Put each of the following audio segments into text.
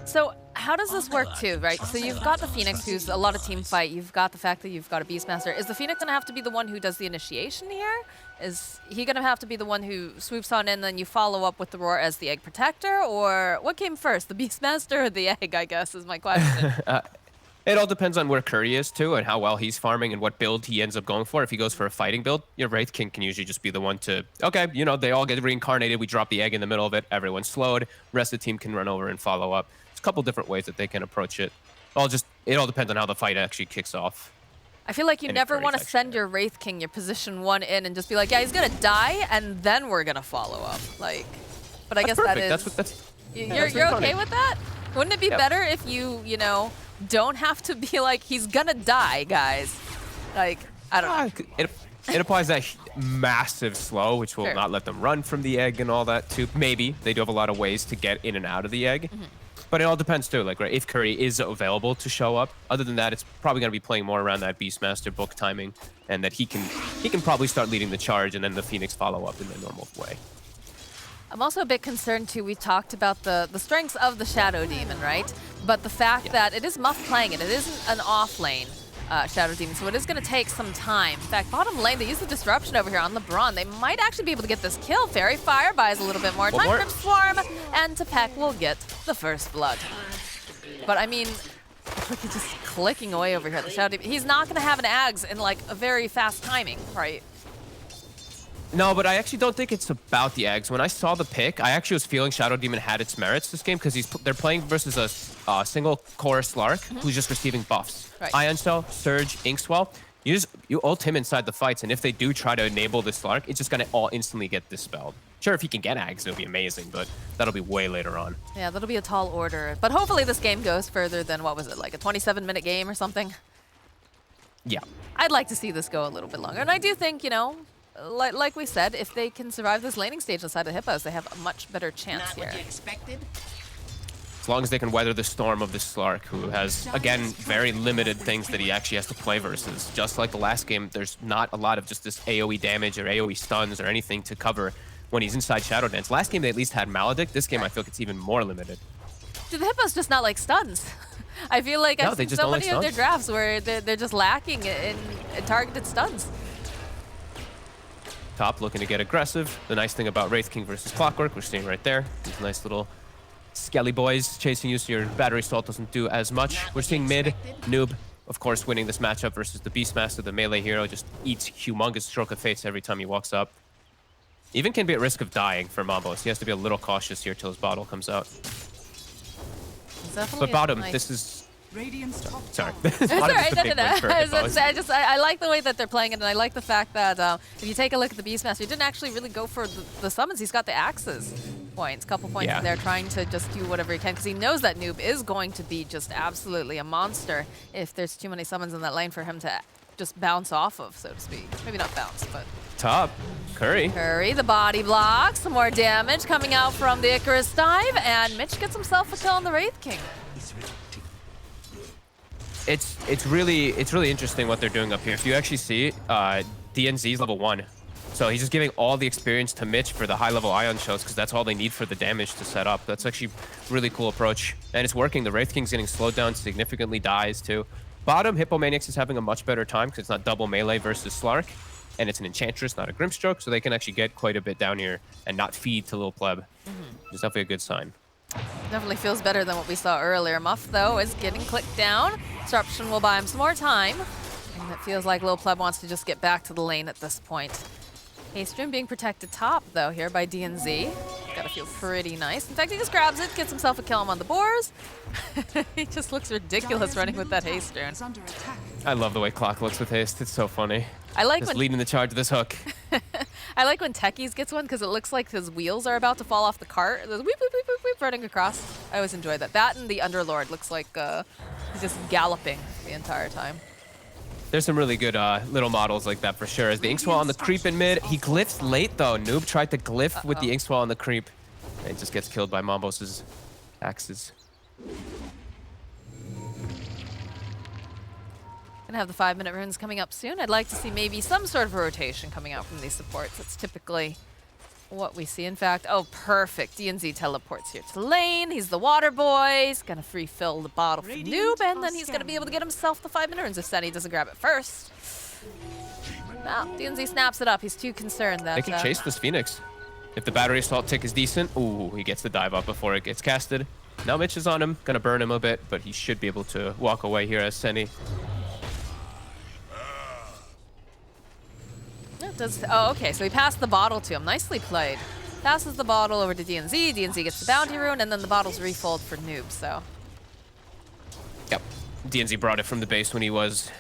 So how does this work too, right? So you've got the Phoenix, who's a lot of team fight. You've got the fact that you've got a Beastmaster. Is the Phoenix going to have to be the one who does the initiation here? Is he going to have to be the one who swoops on in, then you follow up with the Roar as the egg protector? Or what came first, the Beastmaster or the egg, I guess, is my question. It all depends on where Curry is, too, and how well he's farming and what build he ends up going for. If he goes for a fighting build, your Wraith King can usually just be the one to, okay, you know, they all get reincarnated, we drop the egg in the middle of it, everyone's slowed, rest of the team can run over and follow up. There's a couple different ways that they can approach it. It all depends on how the fight actually kicks off. I feel like you never want to send your Wraith King, your position 1 in and just be like, yeah, he's going to die, and then we're going to follow up. Like, but I guess perfect. that is... You're okay with that? Wouldn't it be better if you know, don't have to be like, he's gonna die, guys? Like, I don't know. It applies that massive slow, which will not let them run from the egg and all that, too. Maybe. They do have a lot of ways to get in and out of the egg. But it all depends, too. Like, right, if Curry is available to show up. Other than that, it's probably going to be playing more around that Beastmaster book timing, and that he can probably start leading the charge, and then the Phoenix follow up in the normal way. I'm also a bit concerned, too. We talked about the strengths of the Shadow Demon, right? But the fact that it is Muff playing it. It isn't an off-lane Shadow Demon, so it is going to take some time. In fact, bottom lane, they use the Disruption over here on LeBron. They might actually be able to get this kill. Fairy Fire buys a little bit more time. Crypt Swarm, and Tepek will get the first blood. But, I mean, look, he's just clicking away over here at the Shadow Demon. He's not going to have an Ags in, like, a very fast timing, right? No, but I actually don't think it's about the eggs. When I saw the pick, I actually was feeling Shadow Demon had its merits this game because they're playing versus a single core Slark who's just receiving buffs. Right. Ion Cell, Surge, Inkswell. You ult him inside the fights, and if they do try to enable the Slark, it's just going to all instantly get dispelled. Sure, if he can get Ags, it'll be amazing, but that'll be way later on. Yeah, that'll be a tall order. But hopefully this game goes further than, what was it, like a 27-minute game or something? Yeah. I'd like to see this go a little bit longer. And I do think, you know, like we said, if they can survive this laning stage inside of Hippos, they have a much better chance here. As long as they can weather the storm of this Slark, who has, again, very limited things that he actually has to play versus. Just like the last game, there's not a lot of just this AoE damage or AoE stuns or anything to cover when he's inside Shadow Dance. Last game, they at least had Maledict. This game, I feel like it's even more limited. Do the Hippos just not like stuns? I feel like I've seen so many of their drafts where they're just lacking in targeted stuns. Top looking to get aggressive. The nice thing about Wraith King versus Clockwork, we're seeing right there. These nice little skelly boys chasing you so your battery salt doesn't do as much. We're seeing mid, Noob, of course, winning this matchup versus the Beastmaster, the melee hero, just eats humongous stroke of fates every time he walks up. Even can be at risk of dying for Mambos. He has to be a little cautious here till his bottle comes out. But bottom, this is... Sorry. It's all right. I like the way that they're playing it, and I like the fact that if you take a look at the Beastmaster, he didn't actually really go for the summons. He's got the axes points, couple points in there, trying to just do whatever he can, because he knows that Noob is going to be just absolutely a monster if there's too many summons in that lane for him to just bounce off of, so to speak. Maybe not bounce, but... Top. Curry. Curry, the body block. Some more damage coming out from the Icarus dive, and Mitch gets himself a kill on the Wraith King. It's really interesting what they're doing up here. If you actually see, DNZ's level 1. So he's just giving all the experience to Mitch for the high-level Ion shows, because that's all they need for the damage to set up. That's actually a really cool approach. And it's working. The Wraith King's getting slowed down significantly, dies too. Bottom, Hippomaniacs is having a much better time because it's not double melee versus Slark. And it's an Enchantress, not a Grimstroke, so they can actually get quite a bit down here and not feed to Lil Pleb. It's definitely a good sign. Definitely feels better than what we saw earlier. Muff, though, is getting clicked down. Disruption will buy him some more time. And it feels like Lil Pleb wants to just get back to the lane at this point. Haystream being protected top, though, here by DNZ. Gotta feel pretty nice. In fact, he just grabs it, gets himself a kill on the boars. He just looks ridiculous running with that Haystream. I love the way Clock looks with haste. It's so funny. I like just leading the charge with this hook. I like when Techies gets one because it looks like his wheels are about to fall off the cart. There's weep, weep, weep, weep, weep, running across. I always enjoy that. That and the Underlord looks like he's just galloping the entire time. There's some really good little models like that for sure. As the Inkswell on the creep in mid. He glyphs late though. Noob tried to glyph with the Inkswell on the creep. And it just gets killed by Mambos' axes. Gonna have the 5-minute runes coming up soon. I'd like to see maybe some sort of a rotation coming out from these supports. It's typically what we see. In fact, oh, perfect. DNZ teleports here to lane. He's the water boy. He's going to refill the bottle for Noob, and then he's going to be able to get himself the 5 minute runes if Sunny doesn't grab it first. Well, DNZ snaps it up. He's too concerned that... They can chase this Phoenix. If the battery assault tick is decent, ooh, he gets the dive up before it gets casted. Now Mitch is on him, gonna burn him a bit, but he should be able to walk away here as Senny. Oh, okay, so he passed the bottle to him. Nicely played. Passes the bottle over to DNZ. DNZ gets the bounty rune, and then the bottle's refilled for Noob, so... Yep. DNZ brought it from the base when he was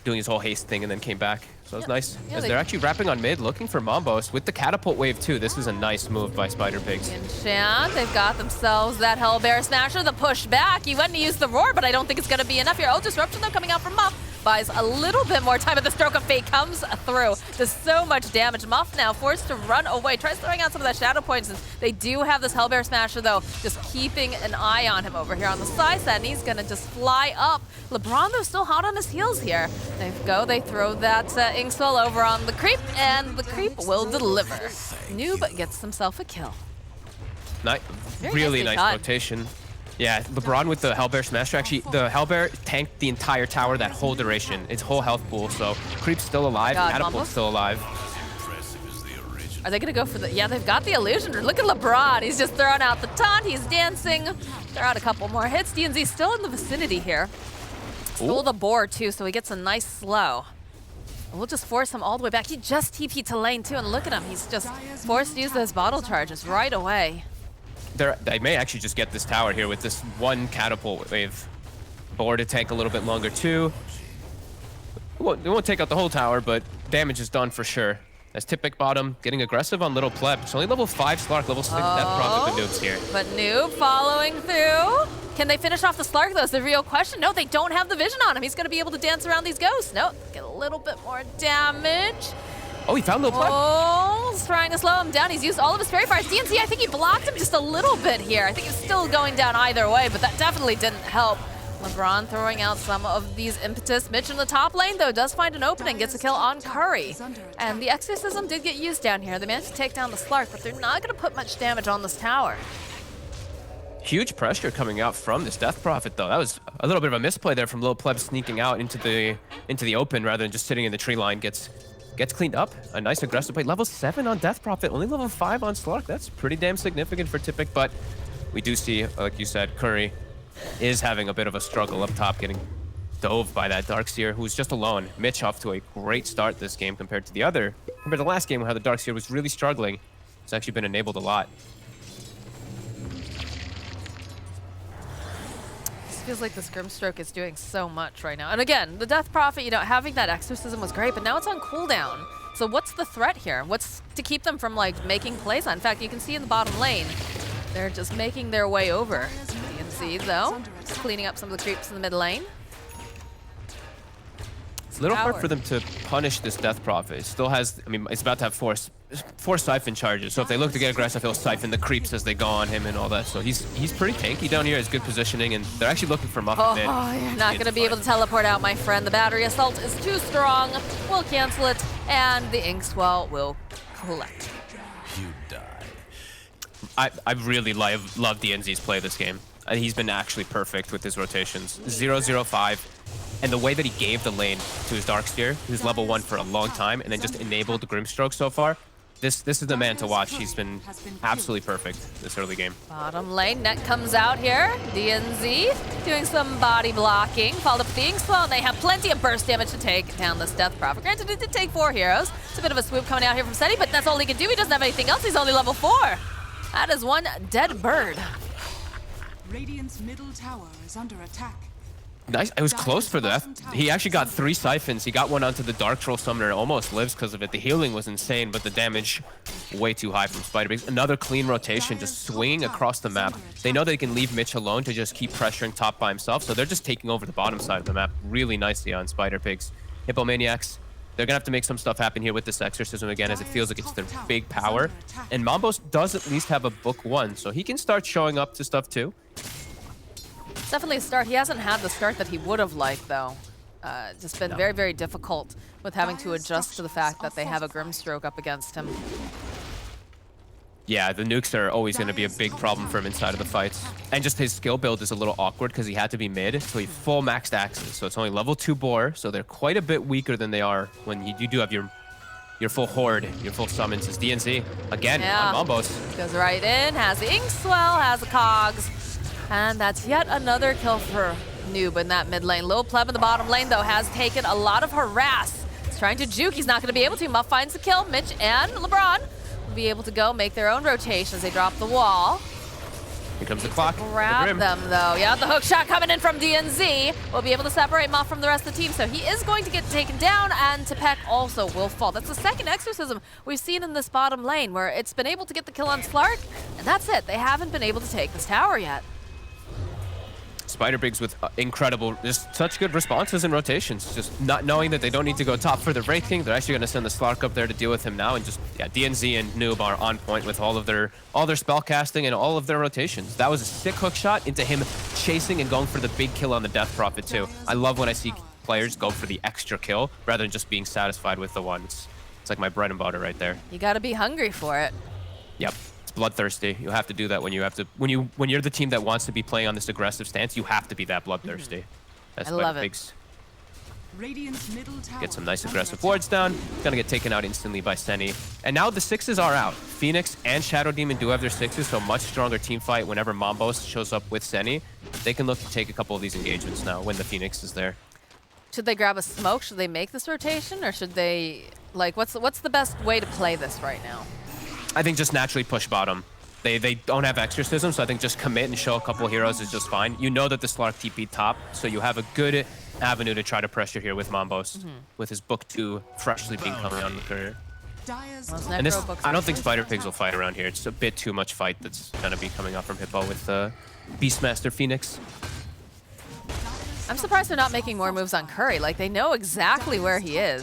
doing his whole haste thing and then came back. So it's nice. Yeah, As they're actually wrapping on mid, looking for Mambos with the catapult wave too. This is a nice move by Spider Pigs. Enchant, they've got themselves that Hellbear Smasher, the push back. He went to use the roar, but I don't think it's gonna be enough here. Oh, disruption though coming out from Muff. Buys a little bit more time, but the stroke of fate comes through. Does so much damage. Muff now forced to run away. Tries throwing out some of that shadow poisons. They do have this Hellbear Smasher though, just keeping an eye on him over here on the side set, and he's gonna just fly up. LeBron though still hot on his heels here. They throw that Inkswell over on the creep, and the creep will deliver. Noob gets himself a kill. Really nice rotation. Yeah, LeBron with the Hellbear Smasher. Actually, the Hellbear tanked the entire tower that whole duration. Its whole health pool, so Creep's still alive, Catapult's still alive. Are they gonna go for the... Yeah, they've got the illusion. Look at LeBron. He's just throwing out the taunt. He's dancing. Throw out a couple more hits. DNZ still in the vicinity here. Stole the boar, too, so he gets a nice slow. We'll just force him all the way back. He just TP'd to lane, too, and look at him. He's just forced to use those bottle charges right away. They may actually just get this tower here with this one catapult wave. Boar to tank a little bit longer, too. They won't take out the whole tower, but damage is done for sure. As Tipic bottom, getting aggressive on Little Pleb. It's only level 5 Slark, level 6 Death Prophet, but Noob's here. But Noob following through. Can they finish off the Slark, though, is the real question. No, they don't have the vision on him. He's going to be able to dance around these ghosts. No, get a little bit more damage. Oh, he found Little Pleb. Oh, he's trying to slow him down. He's used all of his fairy fires. DNC, I think he blocked him just a little bit here. I think it's still going down either way, but that definitely didn't help. LeBron throwing out some of these impetus. Mitch in the top lane, though, does find an opening, gets a kill on Curry. And the Exorcism did get used down here. They managed to take down the Slark, but they're not going to put much damage on this tower. Huge pressure coming out from this Death Prophet, though. That was a little bit of a misplay there from Little Pleb sneaking out into the open rather than just sitting in the tree line. Gets cleaned up. A nice aggressive play. Level 7 on Death Prophet, only level 5 on Slark. That's pretty damn significant for Tipic, but we do see, like you said, Curry is having a bit of a struggle up top, getting dove by that Darkseer, who's just alone. Mitch off to a great start this game compared to the last game where the Darkseer was really struggling. It's actually been enabled a lot. It feels like this Grimstroke is doing so much right now. And again, the Death Prophet, having that Exorcism was great, but now it's on cooldown. So what's the threat here? What's to keep them from, making plays on? In fact, you can see in the bottom lane, they're just making their way over. DNC, though, just cleaning up some of the creeps in the mid lane. It's a little hard for them to punish this Death Prophet. It still has, it's about to have four siphon charges. So if they look to get aggressive, he'll siphon the creeps as they go on him and all that. So he's pretty tanky down here. Has good positioning, and they're actually looking for Muff mid. Oh, you're not going to be able to teleport out, my friend. The battery assault is too strong. We'll cancel it, and the Inkswell will collect. You die. I really love DNZ's play this game. He's been actually perfect with his rotations. 0-0-5. And the way that he gave the lane to his Darkseer, who's level 1 for a long time, and then just enabled the Grimstroke so far, this is the man to watch. He's been absolutely perfect this early game. Bottom lane, net comes out here. DNZ doing some body blocking. Followed up with the Inkswell, and they have plenty of burst damage to take down this Death Prophet. Granted, it did take 4 heroes. It's a bit of a swoop coming out here from Seti, but that's all he can do. He doesn't have anything else. He's only level 4. That is one dead bird. Radiant's middle tower is under attack. Nice. It was close for that. He actually got 3 siphons. He got one onto the Dark Troll Summoner. Almost lives because of it. The healing was insane, but the damage way too high from Spider Pigs. Another clean rotation, just swinging across the map. They know they can leave Mitch alone to just keep pressuring top by himself, so they're just taking over the bottom side of the map really nicely on Spider Pigs. Hippomaniacs, they're going to have to make some stuff happen here with this Exorcism again, as it feels like it's their big power. And Mambos does at least have a book 1, so he can start showing up to stuff too. It's definitely a start. He hasn't had the start that he would have liked, though. Just been very, very difficult with having to adjust to the fact that they have a Grimstroke up against him. Yeah, the nukes are always going to be a big problem for him inside of the fights. And just his skill build is a little awkward because he had to be mid, so he full maxed axes. So it's only level 2 boar, so they're quite a bit weaker than they are when you do have your full horde, your full summons. Is DNZ again on Mombos. Goes right in, has the ink swell, has the cogs. And that's yet another kill for Noob in that mid lane. Lil Pleb in the bottom lane, though, has taken a lot of harass. He's trying to juke. He's not going to be able to. Muff finds the kill. Mitch and LeBron will be able to go make their own rotation as they drop the wall. Here comes the clock. Grab them, though. Yeah, the hook shot coming in from DNZ. Will be able to separate Muff from the rest of the team, so he is going to get taken down, and Tepek also will fall. That's the second exorcism we've seen in this bottom lane, where it's been able to get the kill on Slark, and that's it. They haven't been able to take this tower yet. Spider-Pigs with incredible, just such good responses and rotations. Just not knowing that they don't need to go top for the Wraith King. They're actually going to send the Slark up there to deal with him now. And just, yeah, DNZ and Noob are on point with all their spell casting and all of their rotations. That was a sick hook shot into him chasing and going for the big kill on the Death Prophet too. I love when I see players go for the extra kill rather than just being satisfied with the one. It's like my bread and butter right there. You got to be hungry for it. Yep. Bloodthirsty. You have to do that when you're the team that wants to be playing on this aggressive stance. You have to be that bloodthirsty. That's I love it. Pigzs. Radiant's middle tower Get some nice is under aggressive attack. wards down. Gonna get taken out instantly by Senny. And now the 6s are out. Phoenix and Shadow Demon do have their 6s, so much stronger team fight whenever Mombos shows up with Senny. They can look to take a couple of these engagements now when the Phoenix is there. Should they grab a smoke? Should they make this rotation, or should they, like, what's the best way to play this right now? I think just naturally push bottom. They don't have exorcism, so I think just commit and show a couple heroes is just fine. You know that the Slark TP top, so you have a good avenue to try to pressure here with Mombos, with his book 2 freshly being coming on the career. Dire's And this, I don't think Spider-Pigs will fight around here. It's a bit too much fight that's gonna be coming up from Hippo with Beastmaster Phoenix. I'm surprised they're not making more moves on Curry. Like, they know exactly where he is.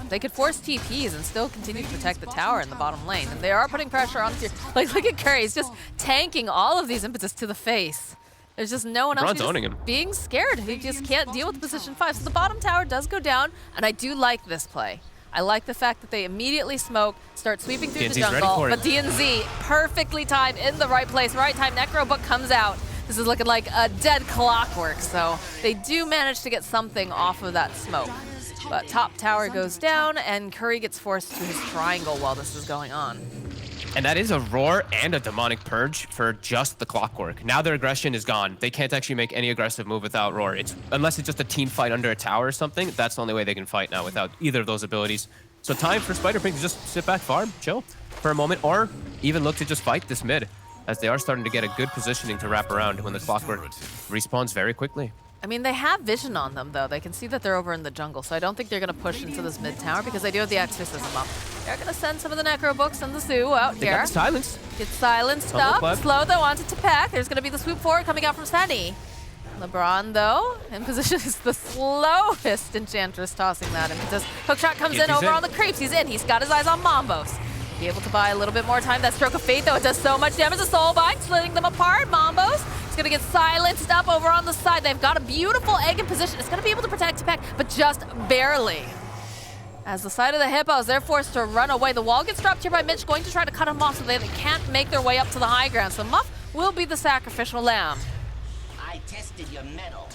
They could force TPs and still continue to protect the tower in the bottom lane. And they are putting pressure on the... Like, look at Curry. He's just tanking all of these impetus to the face. There's just no one else LeBron's owning him. being scared. He just can't deal with position 5. So the bottom tower does go down, and I do like this play. I like the fact that they immediately smoke, start sweeping through DNZ's the ready jungle, for it. but DNZ perfectly timed in the right place, right time. Necro Book comes out. This is looking like a dead clockwork, so they do manage to get something off of that smoke. But top tower goes down, and Curry gets forced to his triangle while this is going on. And that is a roar and a demonic purge for just the clockwork. Now their aggression is gone. They can't actually make any aggressive move without roar. Unless it's just a team fight under a tower or something, that's the only way they can fight now without either of those abilities. So time for Spider-Pig to just sit back, farm, chill for a moment, or even look to just fight this mid, as they are starting to get a good positioning to wrap around when the clockwork respawns very quickly. I mean, they have vision on them, though. They can see that they're over in the jungle, so I don't think they're going to push into this mid tower because they do have the exorcism up. They're going to send some of the Necro Books and the Zoo out They here. got the silence. Get silenced Tumble up. Pleb. Slow, though, onto Tepek. There's going to be the swoop forward coming out from Senny. LeBron, though, in position is the slowest Enchantress tossing that impetus. Hookshot comes Yes, in he's over in. on the creeps. He's in. He's got his eyes on Mombos. Be able to buy a little bit more time. That Stroke of Fate, though, it does so much damage. The Soul Bind, splitting them apart. Mombos is going to get silenced up over on the side. They've got a beautiful egg in position. It's going to be able to protect Tepek, but just barely. As the side of the Hippos, they're forced to run away. The wall gets dropped here by Mitch, going to try to cut him off so they can't make their way up to the high ground. So Muff will be the sacrificial lamb. I tested your metal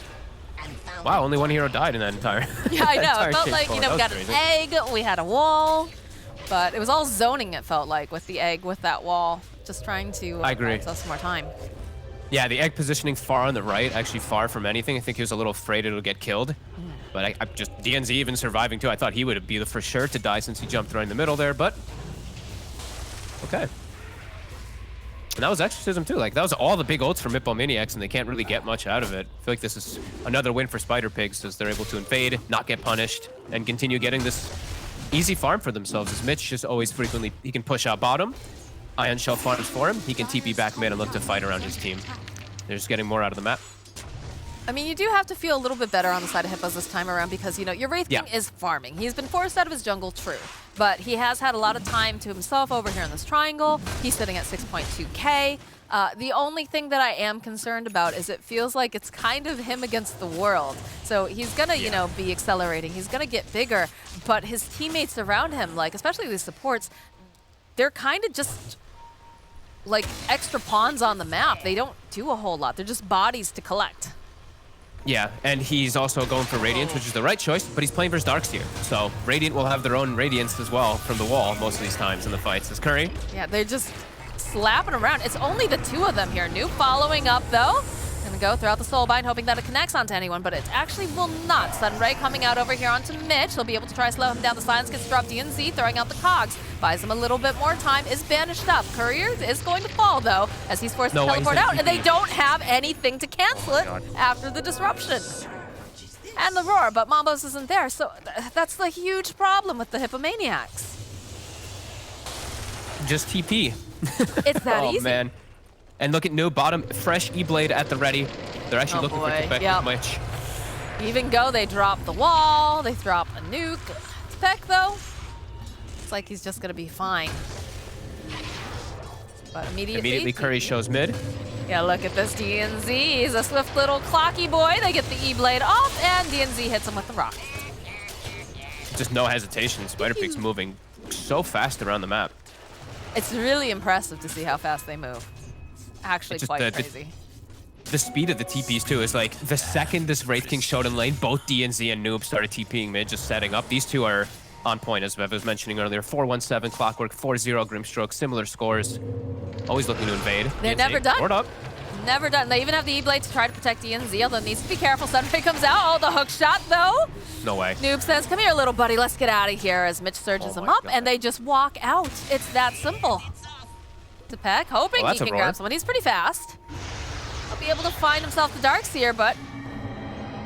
and found Wow, only one hero died in that entire. Yeah, I know. entire It felt chase like, forward. we That got was an crazy. egg, we had a wall, but it was all zoning, it felt like, with the egg, with that wall. Just trying to I agree. buy us some more time. Yeah, the egg positioning far on the right, actually far from anything. I think he was a little afraid it'll get killed. But I just, DNZ even surviving too. I thought he would be the for sure to die since he jumped right in the middle there, but okay. And that was Exorcism too. Like, that was all the big ults from Hippomaniacs, and they can't really get much out of it. I feel like this is another win for Spider-Pigs as they're able to invade, not get punished, and continue getting this easy farm for themselves. As Mitch just always frequently, he can push out bottom. Ion Shell farms for him. He can TP back mid and look to fight around his team. They're just getting more out of the map. I mean, you do have to feel a little bit better on the side of Hippos this time around because, you know, your Wraith King Yeah. is farming. He's been forced out of his jungle, true. But he has had a lot of time to himself over here in this triangle. He's sitting at 6.2k. The only thing that I am concerned about is it feels like it's kind of him against the world. So he's gonna, you know, be accelerating. He's gonna get bigger, but his teammates around him, like especially these supports, they're kind of just like extra pawns on the map. They don't do a whole lot. They're just bodies to collect. Yeah, and he's also going for Radiance, which is the right choice, but he's playing versus Darkseer. So Radiant will have their own Radiance as well from the wall most of these times in the fights. As Curry. Yeah, they're just slapping around. It's only the two of them here. Noob following up, though. Gonna go throughout the Soulbind, hoping that it connects onto anyone, but it actually will not. Sunray coming out over here onto Mitch. He'll be able to try to slow him down. The silence gets dropped. DNZ throwing out the cogs. Buys him a little bit more time. Is banished up. Courier is going to fall, though, as he's forced to teleport out, and they don't have anything to cancel it after the disruption. And the roar, but Mambos isn't there, so that's the huge problem with the Hippomaniacs. Just TP. It's that easy. Oh, man. And look at Noob bottom, fresh E-Blade at the ready. They're actually looking for Tepek with Mitch. Even go, they drop the wall, they drop a nuke. Tepek, though, it's like he's just gonna be fine. But immediately Curry shows mid. Yeah, look at this DNZ. He's a swift little clocky boy. They get the E-Blade off, and DNZ hits him with the rock. Just no hesitation. Spider-Pig's moving so fast around the map. It's really impressive to see how fast they move. Actually quite crazy. The speed of the TPs too is like the second this Wraith King showed in lane, both DNZ and Noob started TPing mid, just setting up. These two are on point, as Vev was mentioning earlier. 4-1-7 Clockwork, 4-0 Grimstroke, similar scores. Always looking to invade. They're DNZ, never done. board up. Never done. They even have the E-Blade to try to protect DNZ, although needs to be careful. Sunray comes out. Oh, the hook shot, though. No way. Noob says, come here, little buddy. Let's get out of here, as Mitch surges him up, and they just walk out. It's that simple. Tepek, hoping he can grab someone. He's pretty fast. He'll be able to find himself the Darkseer, but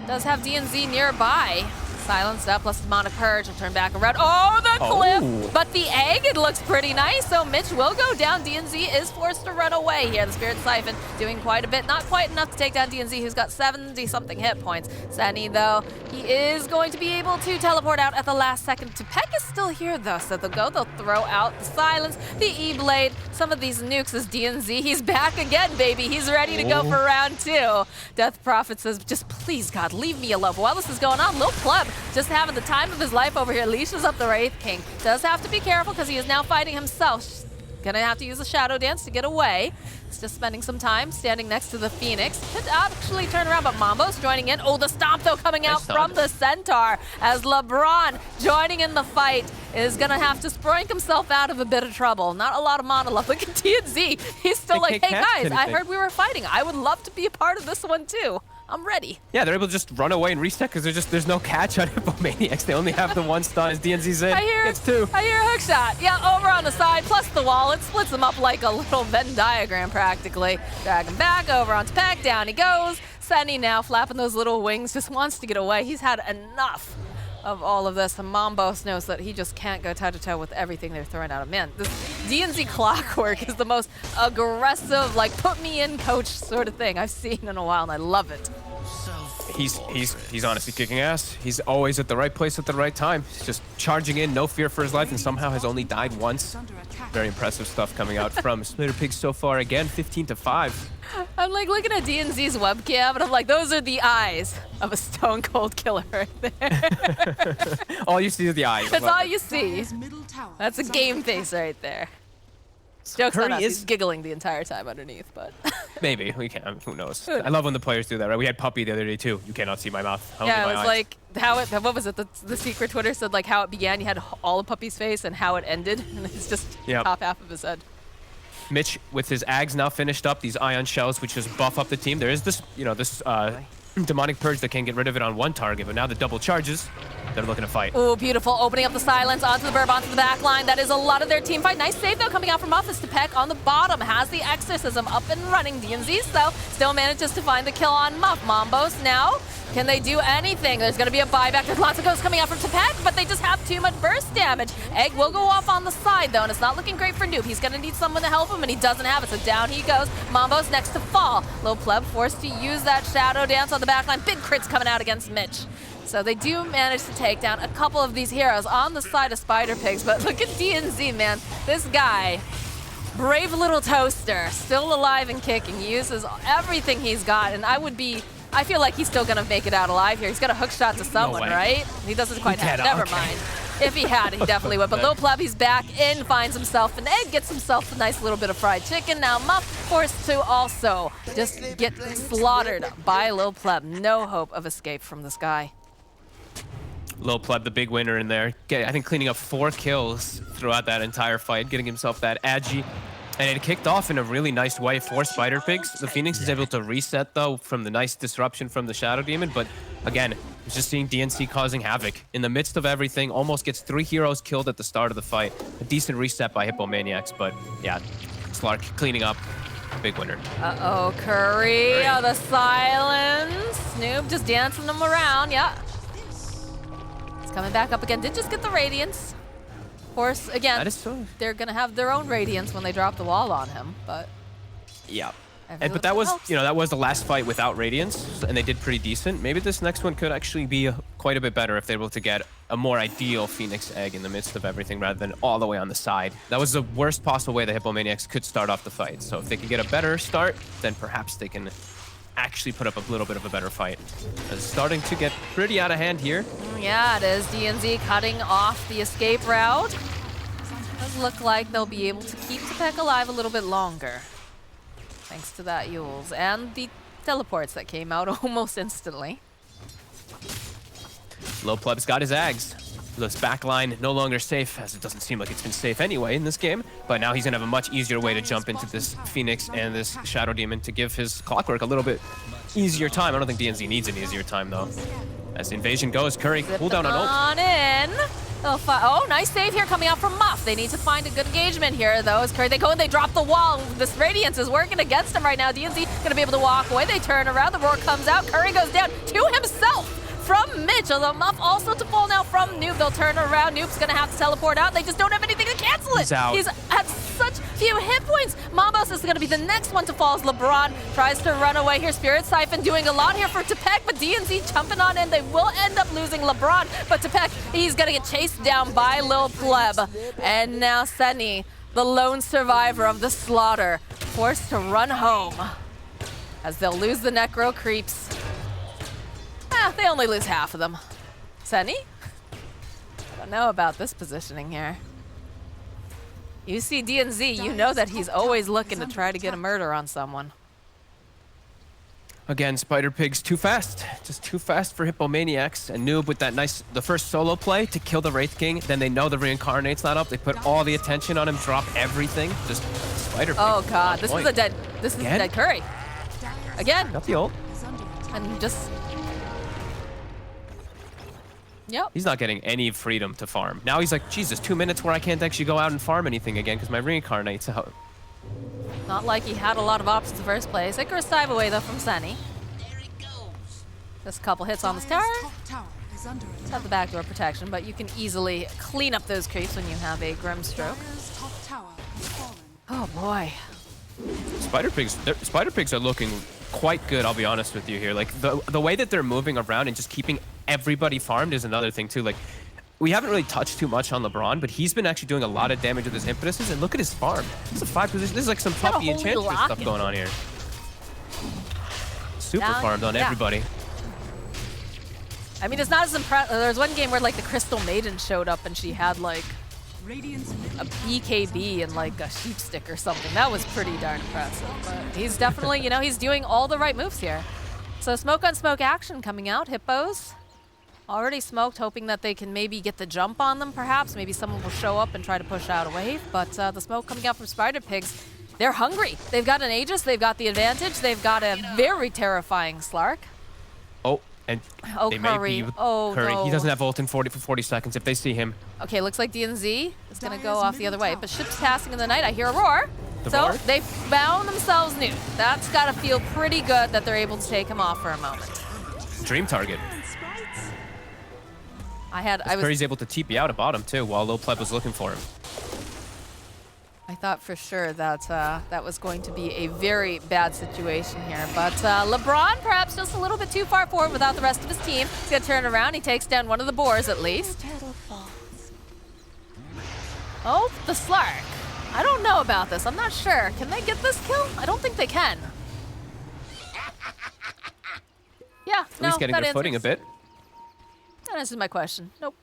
does have DNZ nearby. Silenced up, plus Demonic Purge will turn back around. Oh, the cliff! But the egg, it looks pretty nice, so Mitch will go down. DNZ is forced to run away here. The Spirit Siphon doing quite a bit. Not quite enough to take down DNZ, who's got 70-something hit points. Sunny, though, he is going to be able to teleport out at the last second. Tepek is still here, though, so they'll throw out the silence, the E-Blade, some of these nukes as DNZ. He's back again, baby. He's ready to go for round 2. Death Prophet says, just please, God, leave me alone. But while this is going on, Lil Pleb just having the time of his life over here. Leashes up the Wraith King. Does have to be careful because he is now fighting himself. Gonna have to use a Shadow Dance to get away. He's just spending some time standing next to the Phoenix. Could actually turn around, but Mambo's joining in. Oh, the stomp, though, coming out from the Centaur as LeBron joining in the fight is gonna have to sproink himself out of a bit of trouble. Not a lot of mana left. Look at TNZ. He's still like, hey, guys, I heard we were fighting. I would love to be a part of this one, too. I'm ready. Yeah, they're able to just run away and reset because there's no catch on Hippomaniacs. They only have the one stun as DNZ's in. I hear a hook shot. Yeah, over on the side, plus the wall. It splits them up like a little Venn diagram practically. Drag him back, over on Tepek, down he goes. Sunny now flapping those little wings, just wants to get away. He's had enough of all of this. And Mambos knows that he just can't go toe-to-toe with everything they're throwing at him. Man, this DNZ Clockwork is the most aggressive, like, put me in, coach sort of thing I've seen in a while, and I love it. He's honestly kicking ass. He's always at the right place at the right time. He's just charging in, no fear for his life, and somehow has only died once. Very impressive stuff coming out from Spider-Pigz so far. Again, 15-5. I'm like looking at DNZ's webcam, and I'm like, those are the eyes of a stone cold killer right there. All you see is the eyes. That's all you see. That's a game face right there. Joke's on us, he's giggling the entire time underneath, but... Maybe, we can't, who knows. I love when the players do that, right? We had Puppy the other day too. You cannot see my mouth. Yeah, it was like, how it, what was it, the secret Twitter said like how it began, you had all of Puppy's face and how it ended, and it's just top half of his head. Mitch, with his Ags now finished up, these Ion Shells, which just buff up the team. There is this, this Demonic Purge that can get rid of it on one target, but now the double charges, they're looking to fight. Ooh, beautiful. Opening up the silence onto the Burb, onto the back line. That is a lot of their team fight. Nice save, though, coming out from Office. Tepek on the bottom has the Exorcism up and running. DNZ, though, still manages to find the kill on Muff. Mambos now, can they do anything? There's going to be a buyback. There's lots of ghosts coming out from Tepek, but they just have too much burst damage. Egg will go off on the side, though, and it's not looking great for Noob. He's going to need someone to help him, and he doesn't have it, so down he goes. Mambos next to fall. Low Pleb forced to use that Shadow Dance on the back line. Big crits coming out against Mitch. So they do manage to take down a couple of these heroes on the side of Spider-Pigz, but look at DNZ, man. This guy, brave little toaster, still alive and kicking. He uses everything he's got, and I feel like he's still gonna make it out alive here. He's got a hook shot to someone, right? He doesn't quite have it. Never mind. If he had, he definitely would. But Lil Pleb, he's back in, finds himself an egg, gets himself a nice little bit of fried chicken. Now Muff forced to also just get slaughtered by Lil Pleb. No hope of escape from this guy. Lil Pleb, the big winner in there. I think cleaning up 4 kills throughout that entire fight, getting himself that agi. And it kicked off in a really nice way for Spider Pigs. The Phoenix is able to reset, though, from the nice disruption from the Shadow Demon. But again, it's just seeing DNC causing havoc. In the midst of everything, almost gets 3 heroes killed at the start of the fight. A decent reset by Hippomaniacs. But yeah, Slark cleaning up. Big winner. Uh-oh, Curry. Oh, the silence. Snoop just dancing them around. Yeah. He's coming back up again. Did just get the Radiance. Of course, again, they're going to have their own Radiance when they drop the wall on him, but... Yeah. But that was, that was the last fight without Radiance, and they did pretty decent. Maybe this next one could actually be quite a bit better if they're able to get a more ideal Phoenix egg in the midst of everything rather than all the way on the side. That was the worst possible way the Hippomaniacs could start off the fight. So if they could get a better start, then perhaps they can actually put up a little bit of a better fight. It's starting to get pretty out of hand here. Yeah, it is. DNZ cutting off the escape route. Does look like they'll be able to keep Tepec alive a little bit longer. Thanks to that Yules and the teleports that came out almost instantly. Lil Pleb's got his Ags. This backline no longer safe, as it doesn't seem like it's been safe anyway in this game. But now he's going to have a much easier way to jump into this Phoenix and this Shadow Demon to give his Clockwork a little bit easier time. I don't think DNZ needs an easier time, though. As the invasion goes, Curry cooldown on ult. On in. Oh, nice save here coming out from Muff. They need to find a good engagement here, though. As Curry, they go and they drop the wall. This Radiance is working against him right now. DNZ going to be able to walk away. They turn around. The roar comes out. Curry goes down to himself from Mitch. Although Muff also to fall now from Noob. They'll turn around. Noob's going to have to teleport out. They just don't have anything to cancel it. He's out. He's at such few hit points. Mambos is going to be the next one to fall as LeBron tries to run away here. Spirit Siphon doing a lot here for Tepec, but DNZ jumping on in. They will end up losing LeBron, but Tepec, he's going to get chased down by Lil Pleb. And now Senny, the lone survivor of the slaughter, forced to run home as they'll lose the Necro Creeps. They only lose half of them. Senny? Don't know about this positioning here. You see DNZ, you know that he's always looking to try to get a murder on someone. Again, Spider Pigs too fast. Just too fast for Hippomaniacs. And Noob with that the first solo play to kill the Wraith King. Then they know the Reincarnate's not up. They put all the attention on him, drop everything. Just Spider Pigs. Oh god, this is a dead Curry. Again. Got the ult. And just... Yep. He's not getting any freedom to farm. Now he's like, Jesus, 2 minutes where I can't actually go out and farm anything again because my Reincarnate's out. Not like he had a lot of options in the first place. Icarus dive away though from Senny. There it goes. Just a couple hits on this tower. Let's have the backdoor protection, but you can easily clean up those creeps when you have a Grimstroke. Oh boy. Spider Pigs are looking quite good, I'll be honest with you here. Like the way that they're moving around and just keeping everybody farmed is another thing too. Like we haven't really touched too much on LeBron, but he's been actually doing a lot of damage with his impetuses, and look at his farm. This is a 5 position. This is like some puppy enchantress stuff going on here. Super farmed on everybody. I mean, it's not as impressive. There was one game where like the Crystal Maiden showed up and she had like a BKB and like a sheep stick or something. That was pretty darn impressive. But he's definitely, he's doing all the right moves here. So smoke on smoke action coming out. Hippos already smoked, hoping that they can maybe get the jump on them perhaps. Maybe someone will show up and try to push out a wave. But the smoke coming out from Spider Pigs, they're hungry. They've got an Aegis, they've got the advantage, they've got a very terrifying Slark. Oh, and they Curry. may be Oh, Curry. no. He doesn't have ult in 40 for 40 seconds if they see him. Okay, looks like DNZ is going to go off the other way, but ships passing in the night. I hear a roar. The So roar? they found themselves new. That's got to feel pretty good that they're able to take him off for a moment. Dream target. Curry's able to TP out at bottom too while Lil Pleb was looking for him. I thought for sure that that was going to be a very bad situation here. But LeBron perhaps just a little bit too far forward without the rest of his team. He's going to turn around. He takes down one of the boars at least. Oh, the Slark. I don't know about this. I'm not sure. Can they get this kill? I don't think they can. Yeah, At least getting their footing a bit. That answers my question. Nope.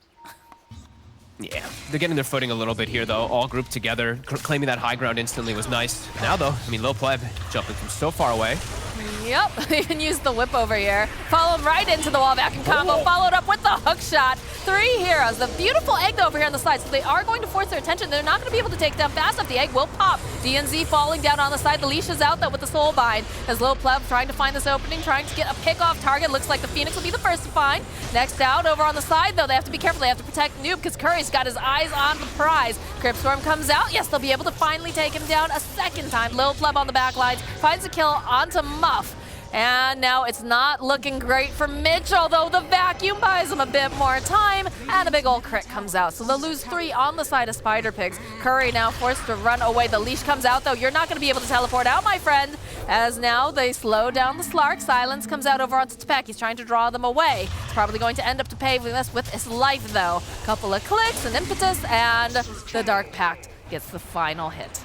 Yeah, they're getting their footing a little bit here, though. All grouped together. Claiming that high ground instantly was nice. Now, though, I mean, Lil Pleb jumping from so far away. Yep, you can use the whip over here. Follow him right into the wall back in combo, followed up with the hook shot. 3 heroes. The beautiful egg over here on the side, so they are going to force their attention. They're not going to be able to take down fast enough. The egg will pop. DNZ falling down on the side. The leash is out, though, with the soul bind. As Lil Pleb trying to find this opening, trying to get a pick off target. Looks like the Phoenix will be the first to find. Next out, over on the side, though, they have to be careful. They have to protect Noob, because Curry's got his eyes on the prize. Cryptstorm comes out. Yes, they'll be able to finally take him down a second time. Lil Pleb on the back lines, finds a kill onto Muff. And now it's not looking great for Mitch, although the vacuum buys him a bit more time, and a big old crit comes out. So they'll lose 3 on the side of Spider Pigs. Curry now forced to run away. The leash comes out, though. You're not going to be able to teleport out, my friend, as now they slow down the Slark. Silence comes out over onto Tepek. He's trying to draw them away. He's probably going to end up to pay this with his life, though. Couple of clicks, an impetus, and the Dark Pact gets the final hit.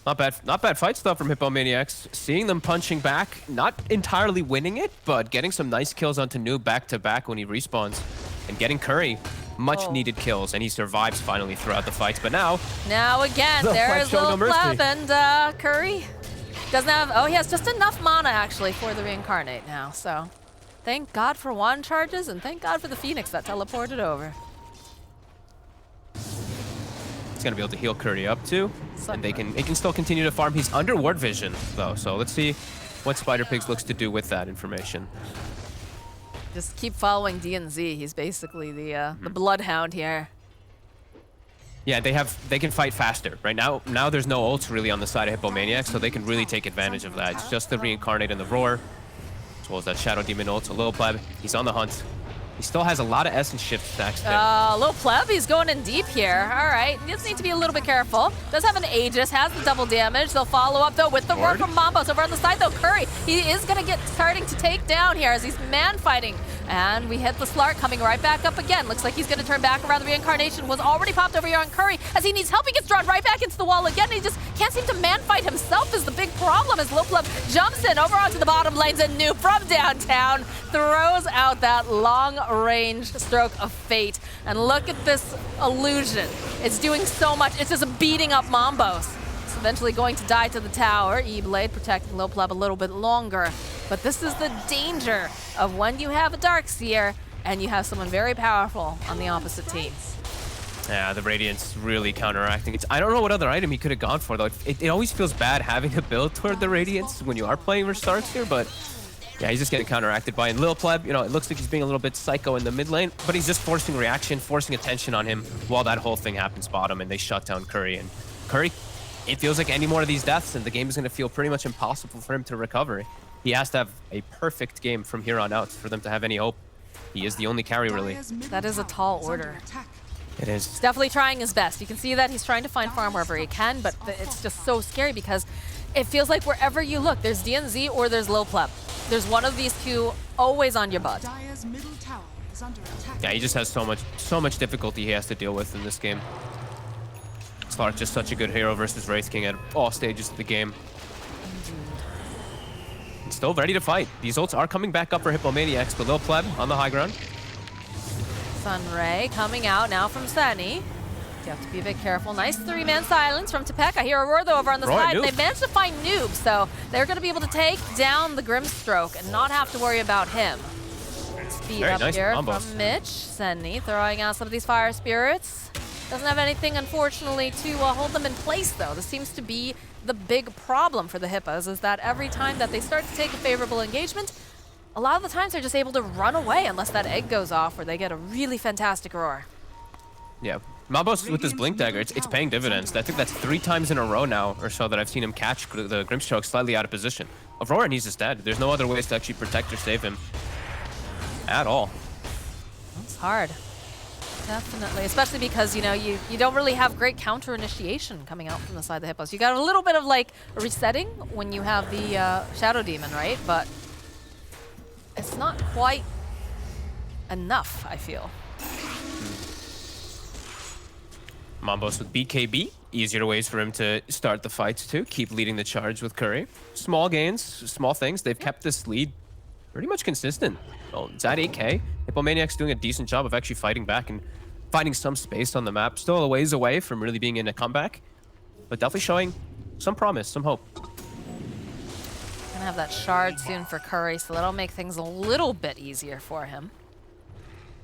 Not bad fight stuff from Hippomaniacs. Seeing them punching back, not entirely winning it, but getting some nice kills onto Noob back-to-back when he respawns. And getting Curry much-needed kills, and he survives finally throughout the fights. But now again, there's Lil Pleb, and Curry doesn't have... Oh, he has just enough mana, actually, for the Reincarnate now. So thank God for wand charges, and thank God for the Phoenix that teleported over. He's gonna be able to heal Curry up too, and they can still continue to farm. He's under ward vision though, so let's see what Spider Pigs looks to do with that information. Just keep following DNZ. He's basically the bloodhound here. Yeah, they can fight faster right now. Now there's no ults really on the side of Hippomaniacs, so they can really take advantage of that. It's just the Reincarnate and the Roar, as well as that Shadow Demon ult. So Lil Pleb, he's on the hunt. He still has a lot of Essence Shift stacks there. Lil Pleb, he's going in deep here. All right, he just need to be a little bit careful. Does have an Aegis, has the double damage. They'll follow up, though, with the roar from Mambos. Over on the side, though, Curry, he is going to get starting to take down here as he's man-fighting. And we hit the Slark coming right back up again. Looks like he's going to turn back around. The Reincarnation was already popped over here on Curry as he needs help. He gets drawn right back into the wall again. He just can't seem to man-fight himself is the big problem as Lil Pleb jumps in over onto the bottom lanes, and Noob from downtown throws out that long-range stroke of fate. And look at this illusion. It's doing so much. It's just beating up Mambos. It's eventually going to die to the tower. E-Blade protecting Lil Pleb a little bit longer. But this is the danger of when you have a Darkseer and you have someone very powerful on the opposite team. Yeah, the Radiant's really counteracting. I don't know what other item he could have gone for, though. It always feels bad having to build toward the Radiance when you are playing versus Darkseer, but yeah, he's just getting counteracted by Lil Pleb. You know, it looks like he's being a little bit psycho in the mid lane, but he's just forcing reaction, forcing attention on him while that whole thing happens bottom, and they shut down Curry. And Curry, it feels like any more of these deaths, and the game is going to feel pretty much impossible for him to recover. He has to have a perfect game from here on out for them to have any hope. He is the only carry, really. That is a tall order. It is. He's definitely trying his best. You can see that he's trying to find farm wherever he can, but it's just so scary because it feels like wherever you look, there's DNZ or there's Lil Pleb. There's one of these two always on your butt. Yeah, he just has so much difficulty he has to deal with in this game. Slark just such a good hero versus Wraith King at all stages of the game. Still ready to fight. These ults are coming back up for Hippomaniacs, but Lil Pleb on the high ground. Sunray coming out now from Sunny. You have to be a bit careful. Nice 3-man silence from Tepek. I hear a roar, though, over on the side. And they managed to find Noob, so they're going to be able to take down the Grimstroke and not have to worry about him. Speed up here from Mitch. Sunny throwing out some of these Fire Spirits. Doesn't have anything, unfortunately, to hold them in place, though. This seems to be the big problem for the Hippos, is that every time that they start to take a favorable engagement, a lot of the times they're just able to run away unless that egg goes off or they get a really fantastic roar. Yeah, Mambos with his Blink Dagger, it's paying dividends. I think that's 3 times in a row now or so that I've seen him catch the Grimstroke slightly out of position. Aurora needs his dead. There's no other ways to actually protect or save him at all. That's hard. Definitely, especially because, you know, you don't really have great counter initiation coming out from the side of the Hippos. You got a little bit of, like, resetting when you have the Shadow Demon, right? But it's not quite enough, I feel. Mambos with BKB. Easier ways for him to start the fights, too. Keep leading the charge with Curry. Small gains, small things. They've kept this lead pretty much consistent. Well, it's at 8K. Hippomaniacs doing a decent job of actually fighting back and finding some space on the map. Still a ways away from really being in a comeback, but definitely showing some promise, some hope. Gonna have that shard soon for Curry, so that'll make things a little bit easier for him.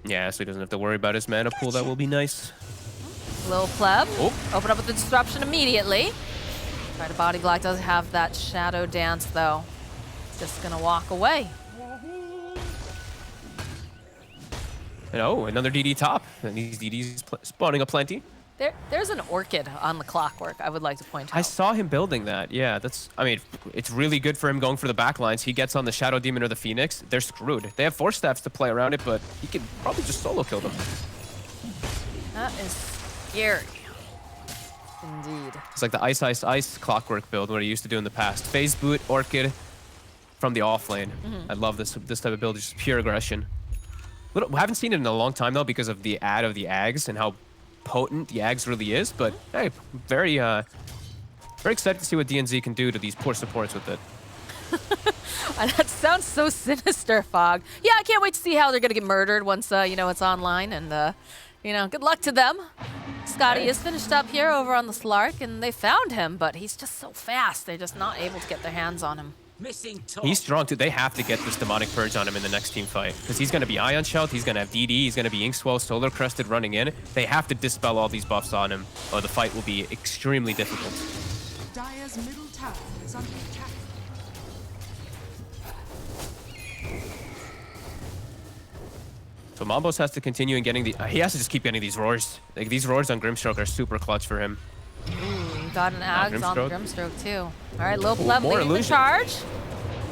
Yeah, so he doesn't have to worry about his mana pool. That will be nice. Lil Pleb, Oh. open up with the disruption immediately. Try to body block, doesn't have that shadow dance though. Just gonna walk away. And oh, another DD top. And these DDs spawning up plenty. There's an orchid on the clockwork, I would like to point out. I saw him building that. Yeah, I mean, it's really good for him going for the backlines. He gets on the Shadow Demon or the Phoenix. They're screwed. They have Force Staffs to play around it, but he could probably just solo kill them. That is scary. Indeed. It's like the Ice, Ice, Ice clockwork build, what he used to do in the past. Phase boot, Orchid from the off lane. I love this type of build. It's just pure aggression. We haven't seen it in a long time, though, because of the ad of the Ags and how potent the Ags really is. But, hey, very excited to see what DNZ can do to these poor supports with it. That sounds so sinister, Fog. Yeah, I can't wait to see how they're going to get murdered once, it's online. And, good luck to them. Scotty is finished up here over on the Slark, and they found him, but he's just so fast. They're just not able to get their hands on him. Missing top. He's strong, too. They have to get this Demonic Purge on him in the next team fight. Because he's going to be Ion Shell, he's going to have DD, he's going to be Inkswell, Solar Crested running in. They have to dispel all these buffs on him, or the fight will be extremely difficult. Dire's middle tower is under attack. So Mambos has to continue in getting he has to just keep getting these roars. Like, these roars on Grimstroke are super clutch for him. Ooh, got an Ags on the Grimstroke, too. All right, Lil Pleb more leading the illusion. charge.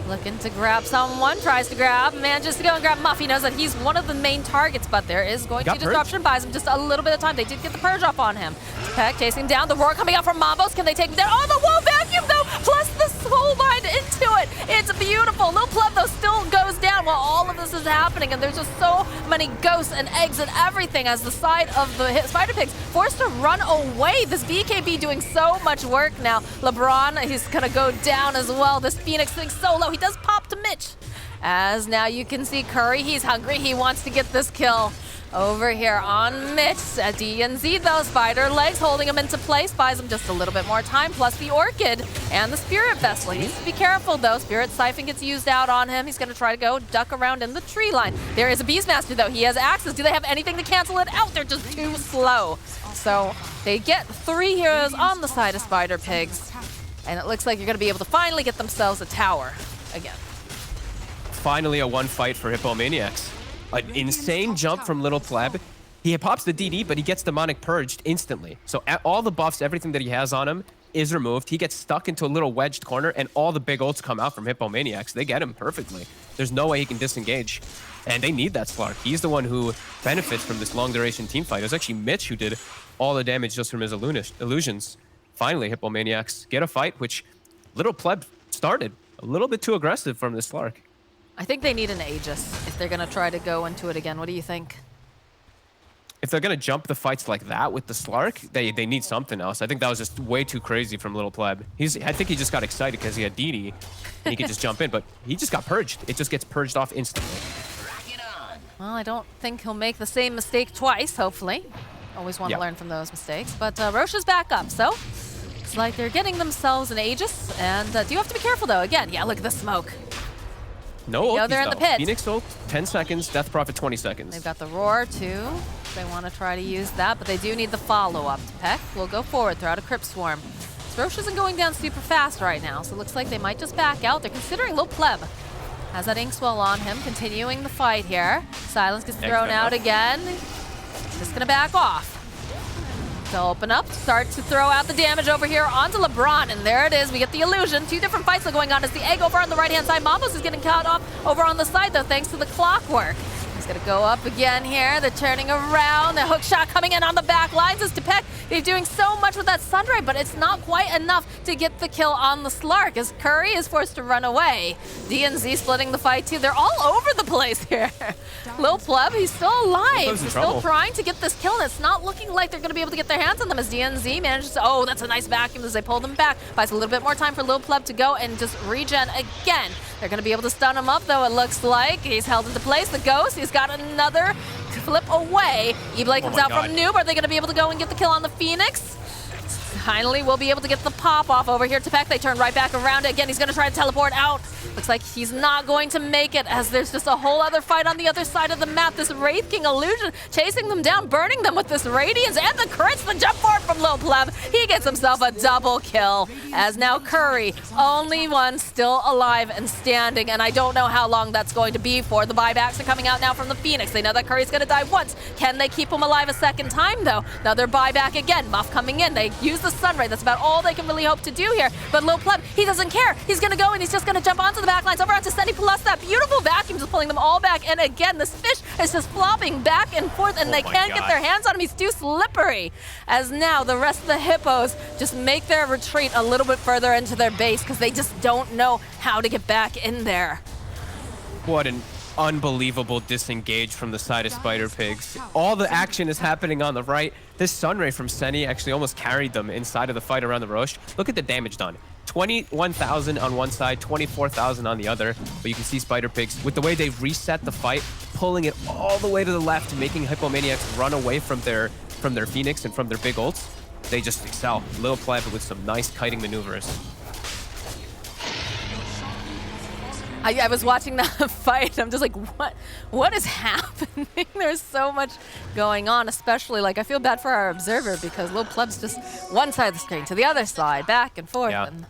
Looking to grab someone, tries to grab, manages to go and grab Muffy, knows that he's one of the main targets, but there is going to be disruption, buys him just a little bit of time. They did get the purge off on him. Peck chasing down, the roar coming out from Mambos. Can they take him down? Oh, the wall vacuum though, plus the soul bind into it. It's beautiful. Lil Pleb though still goes down while all of this is happening, and there's just so many ghosts and eggs and everything as the side of the Spider Pigs forced to run away. This BKB doing so much work now. LeBron, he's gonna go down as well. This Phoenix thing so low. He does pop to Mitch. As now you can see Curry, he's hungry. He wants to get this kill over here on Mitch. At DNZ though, Spider Legs holding him into place, buys him just a little bit more time, plus the Orchid and the Spirit Vessel. He needs to be careful though. Spirit Siphon gets used out on him. He's gonna try to go duck around in the tree line. There is a Beastmaster though. He has access. Do they have anything to cancel it out? They're just too slow. So they get 3 heroes on the side of Spider Pigs. And it looks like you're gonna be able to finally get themselves a tower again. Finally a one fight for Hippomaniacs. An insane jump from Little Pleb. He pops the DD, but he gets Demonic Purged instantly. So all the buffs, everything that he has on him is removed. He gets stuck into a little wedged corner, and all the big ults come out from Hippomaniacs. They get him perfectly. There's no way he can disengage. And they need that Slark. He's the one who benefits from this long-duration team fight. It was actually Mitch who did all the damage just from his illusions. Finally, Hippomaniacs get a fight, which Little Pleb started a little bit too aggressive from this Slark. I think they need an Aegis if they're going to try to go into it again. What do you think? If they're going to jump the fights like that with the Slark, they need something else. I think that was just way too crazy from Little Pleb. I think he just got excited because he had DD and he could just jump in, but he just got purged. It just gets purged off instantly. Well, I don't think he'll make the same mistake twice, hopefully. Always want to Yep. learn from those mistakes. But Roche is back up, so it's like they're getting themselves an Aegis. And do you have to be careful, though? Again, yeah, look at the smoke. No ulties, they're in the though. pit. Phoenix ult, 10 seconds. Death Prophet, 20 seconds. They've got the Roar, too. They want to try to use that, but they do need the follow-up. Peck will go forward, throw out a Crypt Swarm. Roche isn't going down super fast right now, so it looks like they might just back out. They're considering Lil Pleb. Has that Inkswell on him, continuing the fight here. Silence gets thrown out again. Just gonna back off. They'll open up, start to throw out the damage over here onto LeBron, and there it is. We get the illusion. 2 different fights are going on as the egg over on the right-hand side. Mambos is getting cut off over on the side, though, thanks to the clockwork. He's gonna go up again here. They're turning around. The hook shot coming in on the back lines as Tepec. They're doing so much with that Sunray, but it's not quite enough to get the kill on the Slark as Curry is forced to run away. DNZ splitting the fight too. They're all over the place here. Lil Pleb, he's still alive. He's still trying to get this kill, and it's not looking like they're gonna be able to get their hands on them as DNZ manages to, oh, that's a nice vacuum as they pull them back. Buys a little bit more time for Lil Pleb to go and just regen again. They're gonna be able to stun him up though, it looks like. He's held into place, the Ghost, he's got another flip away. E-Blade comes my out God. from Noob. Are they going to be able to go and get the kill on the Phoenix? Finally, we'll be able to get the pop off over here to Peck. They turn right back around. Again, he's going to try to teleport out. Looks like he's not going to make it, as there's just a whole other fight on the other side of the map. This Wraith King illusion chasing them down, burning them with this Radiance and the crits, the jump forward from Lil Pleb. He gets himself a double kill, as now Curry, only one still alive and standing, and I don't know how long that's going to be for. The buybacks are coming out now from the Phoenix. They know that Curry's going to die once. Can they keep him alive a second time, though? Another buyback again. Muff coming in. They use the Sunray. That's about all they can really hope to do here. But Lil Pleb, he doesn't care. He's going to go and he's just going to jump onto the backlines over onto Senny, plus that beautiful vacuum just pulling them all back. And again, this fish is just flopping back and forth, and they can't get their hands on him. He's too slippery. As now the rest of the Hippos just make their retreat a little bit further into their base because they just don't know how to get back in there. What an unbelievable disengage from the side of Spider Pigs. All the action is happening on the right. This Sunray from Senny actually almost carried them inside of the fight around the Roche. Look at the damage done. 21,000 on one side, 24,000 on the other. But you can see Spider Pigs, with the way they reset the fight, pulling it all the way to the left, making Hippomaniacs run away from their Phoenix and from their big ults. They just excel. Little Pleb with some nice kiting maneuvers. I was watching that fight, I'm just like, what is happening? There's so much going on, especially, like, I feel bad for our observer because Lil Pleb's just one side of the screen to the other side, back and forth. Yeah. And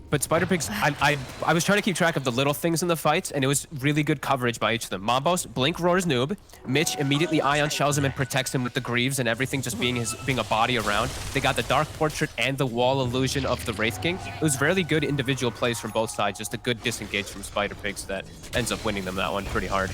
But Spider Pigs, I was trying to keep track of the little things in the fights, and it was really good coverage by each of them. Mambos, blink roars Noob. Mitch immediately Ion shells him and protects him with the Greaves and everything just being a body around. They got the Dark Portrait and the wall illusion of the Wraith King. It was really good individual plays from both sides, just a good disengage from Spider Pigs that ends up winning them that one pretty hard.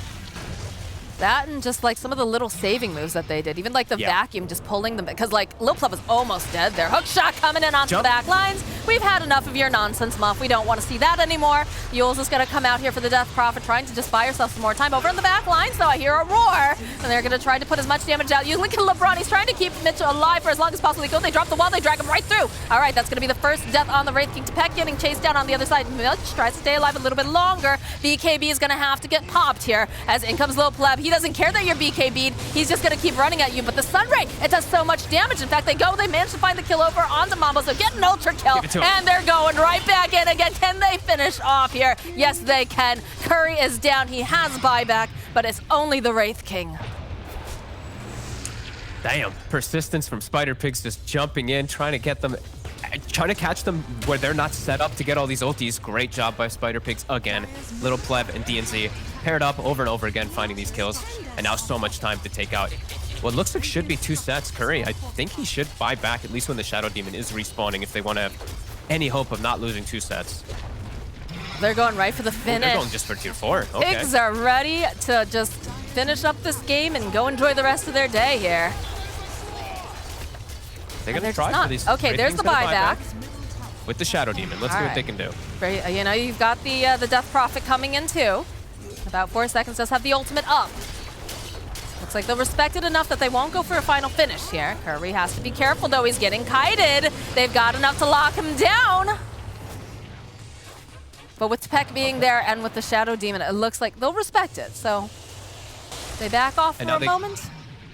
that and just like some of the little saving moves that they did, even like the vacuum just pulling them, because like Lil Pleb was almost dead there. Hook shot coming in onto the back lines. We've had enough of your nonsense, Muff. We don't want to see that anymore. Yules is going to come out here for the Death Prophet, trying to just buy herself some more time. Over in the back lines, though, I hear a roar, and they're going to try to put as much damage out. You look at LeBron, he's trying to keep Mitch alive for as long as possible. They go, they drop the wall, they drag him right through. All right, that's going to be the first death on the Wraith King. Tepec getting chased down on the other side. Mitch tries to stay alive a little bit longer. BKB is going to have to get popped here, as in comes Lil Pleb. He doesn't care that you're BKB'd. He's just going to keep running at you, but the Sunray, it does so much damage. In fact, they manage to find the kill over onto Mambo, so get an ultra kill, and they're going right back in again. Can they finish off here? Yes, they can. Curry is down. He has buyback, but it's only the Wraith King. Damn. Persistence from Spider Pigs just jumping in, trying to get them, trying to catch them where they're not set up to get all these ultis. Great job by Spider Pigs again. Little Pleb and DNZ paired up over and over again, finding these kills. And now so much time to take out what looks like should be 2 sets. Curry, I think he should buy back at least when the Shadow Demon is respawning if they want to have any hope of not losing 2 sets. They're going right for the finish. They're going just for tier 4. Okay. Pigs are ready to just finish up this game and go enjoy the rest of their day here. They're going to They're try for these. Okay, there's the buyback. With the Shadow Demon. Let's see what they can do. Right, you know, you've got the Death Prophet coming in too. About 4 seconds, does have the ultimate up. Looks like they'll respect it enough that they won't go for a final finish here. Curry has to be careful though, he's getting kited. They've got enough to lock him down. But with Tepec being there and with the Shadow Demon, it looks like they'll respect it. So they back off for a moment,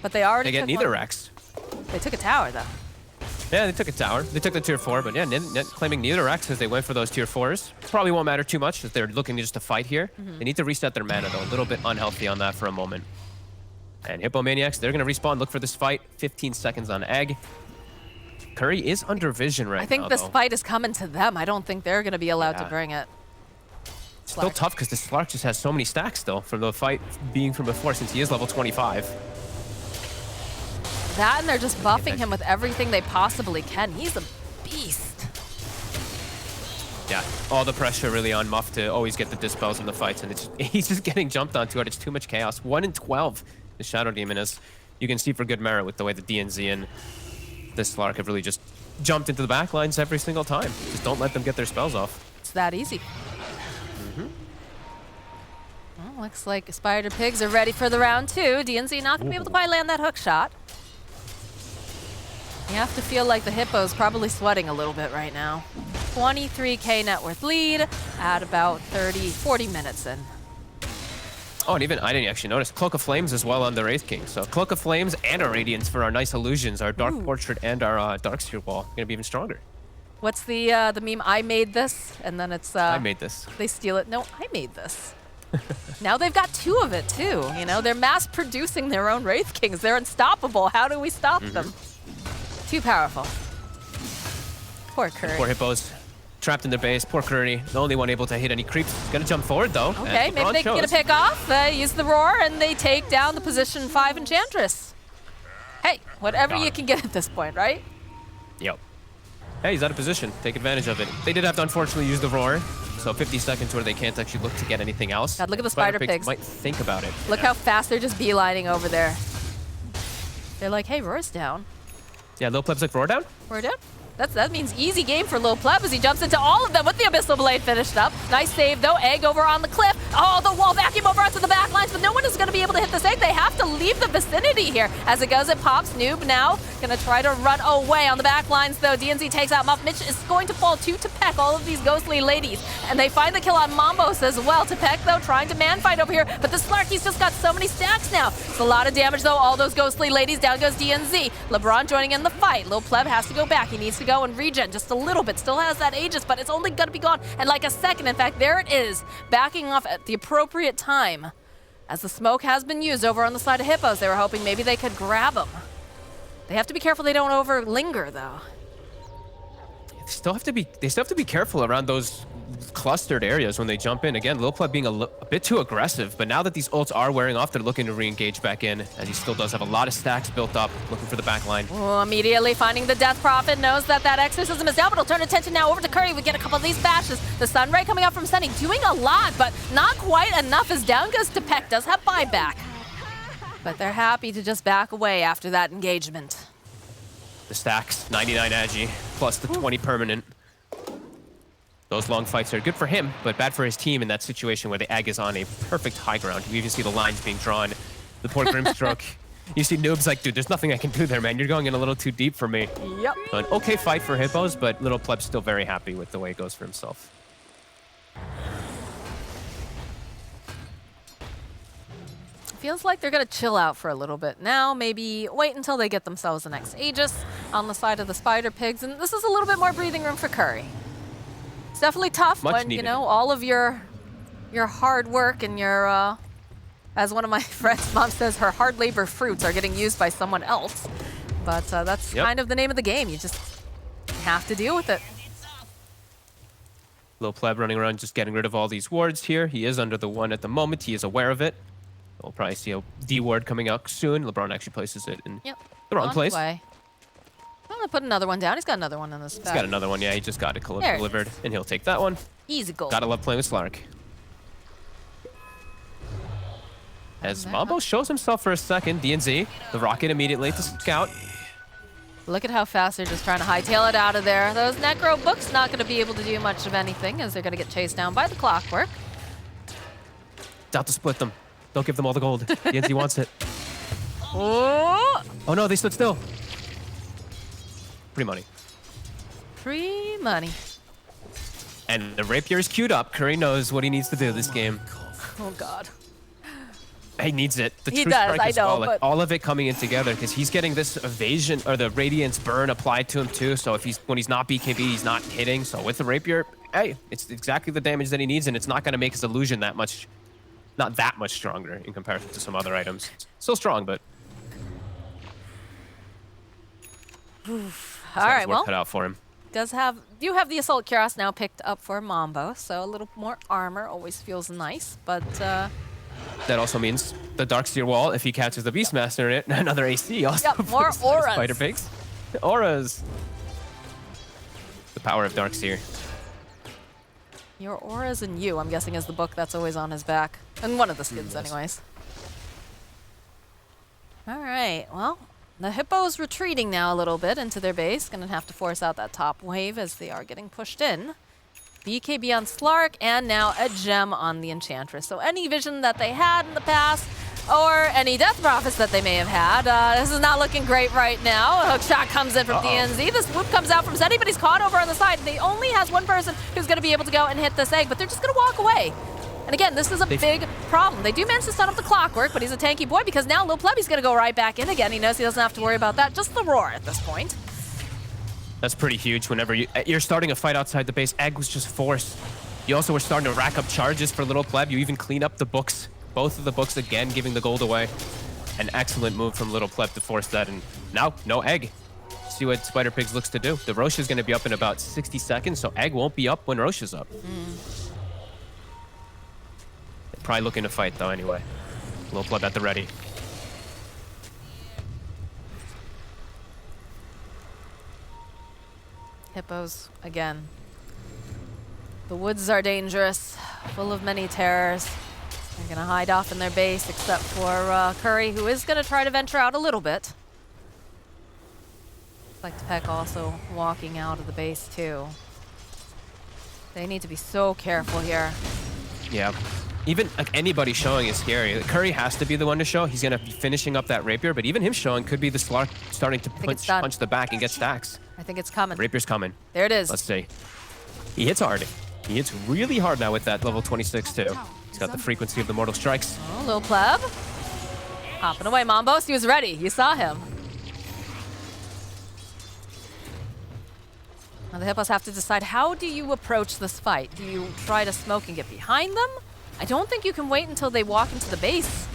but they already get took neither one. Rex. They took a tower though. Yeah, they took a tower. They took the tier 4, but yeah, Net claiming neither X as they went for those tier 4s. Probably won't matter too much if they're looking just to fight here. They need to reset their mana though. A little bit unhealthy on that for a moment. And Hippomaniacs, they're going to respawn, look for this fight. 15 seconds on Egg. Curry is under vision right now, I think this fight is coming to them. I don't think they're going to be allowed to bring it. It's still tough because the Slark just has so many stacks still from the fight being from before, since he is level 25. That and they're just buffing him with everything they possibly can. He's a beast. Yeah, all the pressure really on Muff to always get the dispels in the fights, and he's just getting jumped onto it. It's too much chaos. 1 in 12, the Shadow Demon is. You can see for good merit with the way the DNZ and this Slark have really just jumped into the back lines every single time. Just don't let them get their spells off. It's that easy. Well, looks like Spider Pigs are ready for the round 2. DNZ not going to be able to quite land that hook shot. You have to feel like the Hippo's probably sweating a little bit right now. 23K net worth lead at about 40 minutes in. Oh, and even I didn't actually notice Cloak of Flames as well on the Wraith King. So Cloak of Flames and our Radiance for our nice illusions, our Dark Portrait and our Darkseer Wall. Gonna be even stronger. What's the meme? I made this, and then it's I made this. They steal it. No, I made this. Now they've got 2 of it too. You know, they're mass producing their own Wraith Kings. They're unstoppable. How do we stop them? Too powerful. Poor Curry. Poor Hippos. Trapped in their base. Poor Curry. The only one able to hit any creeps. He's gonna jump forward though. Okay, maybe they can get a pick off. Use the roar and they take down the position 5 Enchantress. Hey, whatever you can get at this point, right? Yep. Hey, he's out of position. Take advantage of it. They did have to unfortunately use the roar. So 50 seconds where they can't actually look to get anything else. God, look at the Spider Pigs. Might think about it. Look how fast they're just beelining over there. They're like, hey, roar's down. Yeah, Lil Pleb's like, roar down? Roar down? That means easy game for Lil Pleb as he jumps into all of them with the Abyssal Blade finished up. Nice save though, Egg over on the cliff. Oh, the wall vacuum over onto the back lines, but no one is gonna be able to hit this Egg. They have to leave the vicinity here. As it goes, it pops. Noob now gonna try to run away on the back lines though. DNZ takes out Muff. Mitch is going to fall to Tepek, all of these ghostly ladies. And they find the kill on Mambos as well. Tepek though trying to man fight over here, but the Slarky's just got so many stacks now. It's a lot of damage though, all those ghostly ladies. Down goes DNZ. LeBron joining in the fight. Lil Pleb has to go back. He needs to go and regen just a little bit. Still has that Aegis, but it's only gonna be gone in like a second. In fact, there it is, backing off at the appropriate time. As the smoke has been used over on the side of Hippos, they were hoping maybe they could grab him. They have to be careful they don't over linger though. They still have to be careful around those clustered areas when they jump in. Again, Lil Pleb being a bit too aggressive, but now that these ults are wearing off, they're looking to re-engage back in, as he still does have a lot of stacks built up, looking for the back line. Oh, immediately finding the Death Prophet, knows that that exorcism is down, but he'll turn attention now over to Curry. We get a couple of these bashes. The Sunray coming out from Sunny, doing a lot, but not quite enough as down goes to Peck. Does have buyback, but they're happy to just back away after that engagement. The stacks, 99 agi, plus the 20 permanent. Those long fights are good for him, but bad for his team in that situation where the Ag is on a perfect high ground. You even see the lines being drawn. The poor Grimstroke. You see Noob's like, dude, there's nothing I can do there, man. You're going in a little too deep for me. Yep. So an okay fight for Hippos, but Little Pleb's still very happy with the way it goes for himself. Feels like they're gonna chill out for a little bit now. Maybe wait until they get themselves the next Aegis on the side of the Spider Pigs, and this is a little bit more breathing room for Curry. It's definitely tough when, you know, all of your hard work and your, as one of my friends' mom says, her hard labor fruits are getting used by someone else. But that's kind of the name of the game. You just have to deal with it. Lil Pleb running around just getting rid of all these wards here. He is under the one at the moment. He is aware of it. We'll probably see a D ward coming out soon. LeBron actually places it in the wrong place. I'm gonna put another one down. He's got another one in this back. He's got another one. Yeah, he just got it delivered, and he'll take that one. Easy goal. Gotta love playing with Slark. As Mambo shows himself for a second, DNZ, the rocket immediately to scout. Look at how fast they're just trying to hightail it out of there. Those Necro Books not gonna be able to do much of anything as they're gonna get chased down by the Clockwork. Doubt to split them. Don't give them all the gold. DNZ wants it. Oh no, they stood still. Free money. Free money. And the rapier is queued up. Curry knows what he needs to do this game. Oh God. He needs it. The He true does, strike I as well. know, Like, but all of it coming in together because he's getting this evasion or the radiance burn applied to him too. So if when he's not BKB, he's not hitting. So with the rapier, hey, it's exactly the damage that he needs, and it's not going to make his illusion that much stronger in comparison to some other items. Still strong, but all right, well, cut out for him. do have the Assault Cuirass now picked up for Mambo, so a little more armor always feels nice, but That also means the Darkseer Wall, if he catches the Beastmaster in it, another AC also. Yep, more auras. Spider Pigs. Auras. The power of Darkseer. Your auras and you, I'm guessing, is the book that's always on his back. And one of the skins, anyways. All right, well, the Hippo's retreating now a little bit into their base. Gonna have to force out that top wave as they are getting pushed in. BKB on Slark, and now a gem on the Enchantress. So any vision that they had in the past, or any Death Prophets that they may have had, this is not looking great right now. A hook shot comes in from DNZ. This swoop comes out from Zeddy, but he's caught over on the side. They only has one person who's going to be able to go and hit this egg, but they're just going to walk away. And again, this is a big problem. They do manage to stun up the clockwork, but he's a tanky boy because now Lil Plebby's going to go right back in again. He knows he doesn't have to worry about that. Just the roar at this point. That's pretty huge whenever you're starting a fight outside the base. Egg was just forced. You also were starting to rack up charges for Little Pleb. You even clean up the books. Both of the books again, giving the gold away. An excellent move from Little Pleb to force that. And now, no Egg. See what Spider Pigs looks to do. The Roche is going to be up in about 60 seconds, so Egg won't be up when Roche is up. They're probably looking to fight, though, anyway. Little Pleb at the ready. Hippos, again. The woods are dangerous, full of many terrors. They're going to hide off in their base, except for Curry, who is going to try to venture out a little bit. Like Peck also walking out of the base, too. They need to be so careful here. Yeah. Even like anybody showing is scary. Curry has to be the one to show. He's going to be finishing up that rapier, but even him showing could be the Slark starting to punch the back and get stacks. I think it's coming. Rapier's coming. There it is. Let's see. He hits hard. He hits really hard now with that level 26 too. He's got the frequency of the mortal strikes. Oh, Lil Pleb. Hopping away, Mambos. He was ready. You saw him. Now the Hippos have to decide, how do you approach this fight? Do you try to smoke and get behind them? I don't think you can wait until they walk into the base.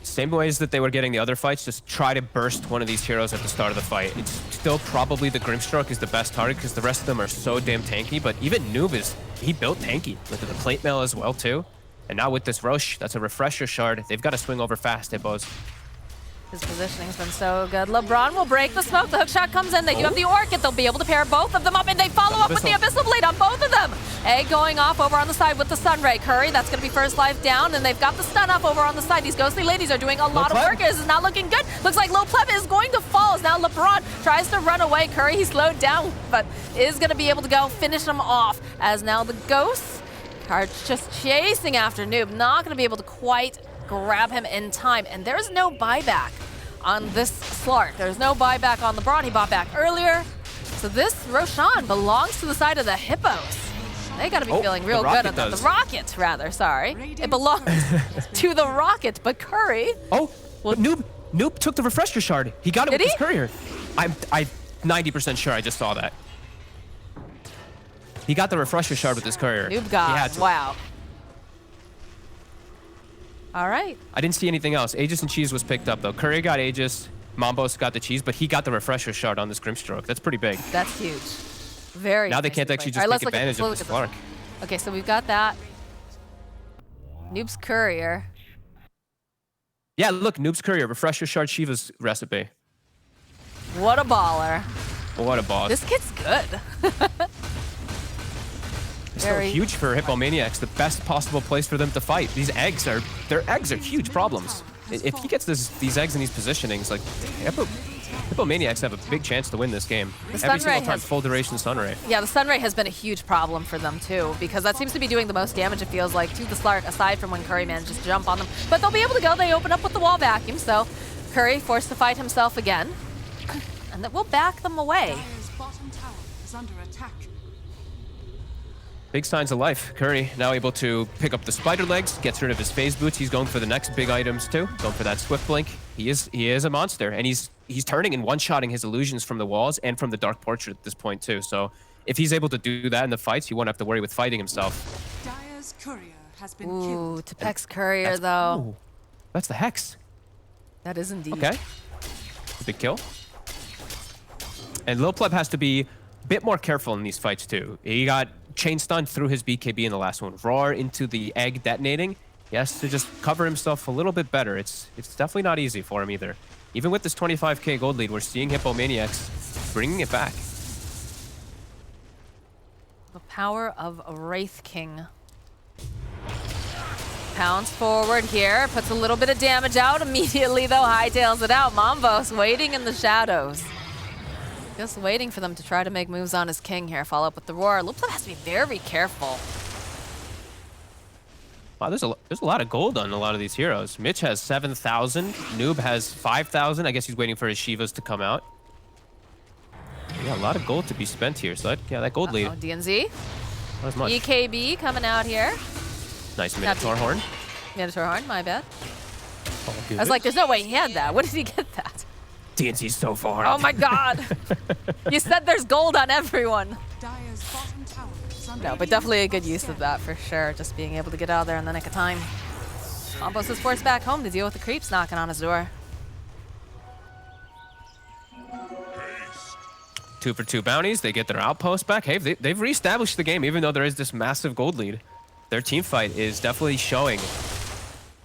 Same ways that they were getting the other fights, just try to burst one of these heroes at the start of the fight. It's still probably the Grimstroke is the best target because the rest of them are so damn tanky, but even Noob he built tanky. Look at the plate mail as well too. And now with this Roche, that's a refresher shard. They've got to swing over fast, Hippos. His positioning's been so good. LeBron will break the smoke. The hook shot comes in. They do have the Orchid. They'll be able to pair both of them up, and they follow up with the Abyssal Blade on both of them. Egg going off over on the side with the Sunray. Curry, that's going to be first life down, and they've got the stun up over on the side. These ghostly ladies are doing a lot of work. This is not looking good. Looks like Lil Pleb is going to fall as now LeBron tries to run away. Curry, he's slowed down, but is going to be able to go finish him off as now the ghosts are just chasing after Noob. Not going to be able to quite grab him in time, and there's no buyback on this Slark. There's no buyback on LeBron. He bought back earlier. So this Roshan belongs to the side of the Hippos. They got to be feeling real good at that. The Rocket, rather, sorry. It belongs to the Rocket, but Curry... Oh, well, Noob took the refresher shard. He got it with his courier. I'm 90% sure I just saw that. He got the refresher shard with his courier. Noob got, wow. All right. I didn't see anything else. Aegis and Cheese was picked up, though. Curry got Aegis. Mambos got the Cheese, but he got the refresher shard on this Grimstroke. That's pretty big. That's huge. Very Now they can't actually just take advantage of this Slark. Okay, so we've got that. Noob's Courier. Yeah, look, Noob's Courier. Refresher shard Shiva's recipe. What a baller. What a boss. This kid's good. It's so huge for Hippomaniacs. The best possible place for them to fight. Their eggs are huge problems. If he gets these eggs in these positionings, like Hippomaniacs have a big chance to win this game. Every single time, full duration Sunray. Yeah, the Sunray has been a huge problem for them too, because that seems to be doing the most damage, it feels like, to the Slark, aside from when Curry manages to jump on them. But they'll be able to go. They open up with the wall vacuum, so Curry forced to fight himself again. And that will back them away. Bottom tower is under attack. Big signs of life. Curry now able to pick up the spider legs, gets rid of his phase boots. He's going for the next big items too. Going for that swift blink. He is a monster, and he's turning and one-shotting his illusions from the walls and from the dark portrait at this point too. So if he's able to do that in the fights, he won't have to worry with fighting himself. Dyer's courier has been killed. Ooh, to Peck's Courier though. Ooh, that's the Hex. That is indeed. Okay. Big kill. And Lil Pleb has to be a bit more careful in these fights too. He got chain stun through his BKB in the last one. Roar into the egg detonating. He has to just cover himself a little bit better. It's definitely not easy for him either. Even with this 25k gold lead, we're seeing Hippomaniacs bringing it back. The power of a Wraith King. Pounds forward here, puts a little bit of damage out. Immediately though, hightails it out. Mambos waiting in the shadows. Just waiting for them to try to make moves on his king here. Follow up with the roar. Lil Pleb has to be very careful. Wow, there's a lot of gold on a lot of these heroes. Mitch has 7,000. Noob has 5,000. I guess he's waiting for his Shivas to come out. Yeah, a lot of gold to be spent here. So that gold lead. DNZ. Not as much. EKB coming out here. Nice Minotaur horn. Minotaur horn, my bad. All I good. was like, there's no way he had that. When did he get that? DNC's so far. Oh my god. You said there's gold on everyone. Dire's bottom tower is under No, but definitely a good use of that for sure. Just being able to get out of there in the nick of time. Almost is forced back home to deal with the creeps knocking on his door. 2 for 2 bounties. They get their outpost back. Hey, they've reestablished the game, even though there is this massive gold lead. Their team fight is definitely showing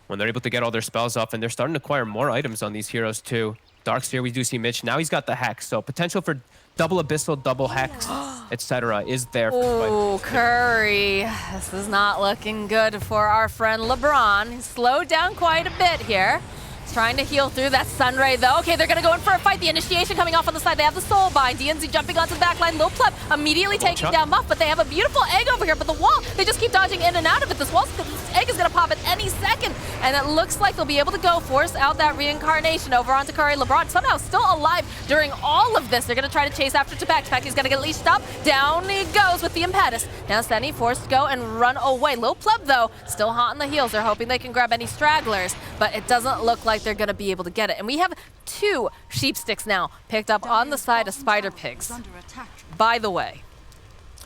when they're able to get all their spells up, and they're starting to acquire more items on these heroes too. Darkseer, we do see Mitch. Now he's got the Hex, so potential for double Abyssal, double Hex, etc. is there. Oh, Curry. This is not looking good for our friend LeBron. He's slowed down quite a bit here. He's trying to heal through that Sunray, though. Okay, they're going to go in for a fight. The initiation coming off on the side. They have the Soul Bind. DNZ jumping onto the back line. Lil Pleb immediately taking down Muff, but they have a beautiful egg over here. But the wall, they just keep dodging in and out of it. This egg is going to pop at any second. And it looks like they'll be able to go force out that reincarnation over onto Curry. LeBron somehow still alive during all of this. They're going to try to chase after Tupac. Tupac is going to get leashed up. Down he goes with the Impetus. Now Senny forced to go and run away. Lil Pleb, though, still hot on the heels. They're hoping they can grab any stragglers, but it doesn't look like they're going to be able to get it. And we have 2 sheep sticks now picked up on the side of Spider Pigs. under attack. By the way,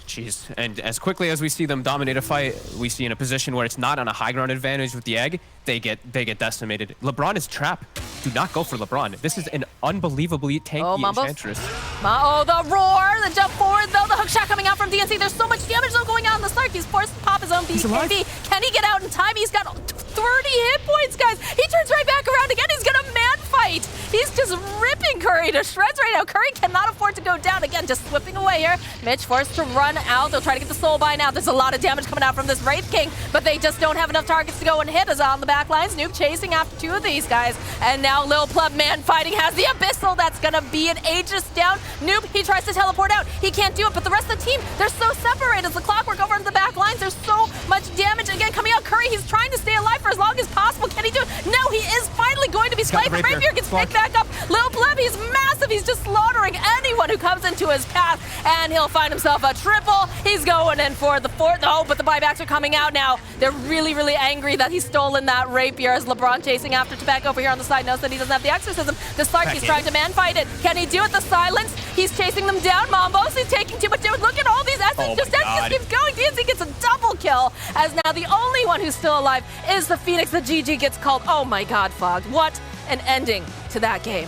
Jeez. And as quickly as we see them dominate a fight, we see in a position where it's not on a high ground advantage with the egg, they get decimated. LeBron is trapped. Do not go for LeBron. This is an unbelievably tanky Enchantress. Oh, the roar, the jump forward, though, the hook shot coming out from DNC. There's so much damage, though, going on in the start. He's forced to pop his own BKB. Can he get out in time? He's got 30 hit points, guys. He turns right back around again. He's gonna man fight. He's just ripping Curry to shreds right now. Curry cannot afford to go down. Again, just slipping away here. Mitch forced to run out. They'll try to get the soul bind out. There's a lot of damage coming out from this Wraith King, but they just don't have enough targets to go and hit. As on the back lines, Noob chasing after 2 of these guys. And now Lil Pleb man fighting has the Abyssal. That's gonna be an Aegis down. Noob, he tries to teleport out. He can't do it, but the rest of the team, they're so separated. As the clockwork over on the back lines, there's so much damage. Again, coming out, Curry, he's trying to stay alive for as long as possible. Can he do it? No, he is finally going to be slayed, but Rapier gets picked back up. Lil Pleb, he's massive. He's just slaughtering anyone who comes into his path, and he'll find himself a triple. He's going in for the 4th. Oh, but the buybacks are coming out now. They're really, really angry that he's stolen that Rapier as LeBron chasing after Tobacco over here on the side knows that he doesn't have the exorcism. The Slark, he's trying to man fight it. Can he do it? The silence. He's chasing them down. Mombos, he's taking too much damage. Look at all these S's. Just keeps going. DNC gets a double kill, as now the only one who's still alive is the Phoenix. The GG gets called. Oh my god, Fogged. What an ending to that game.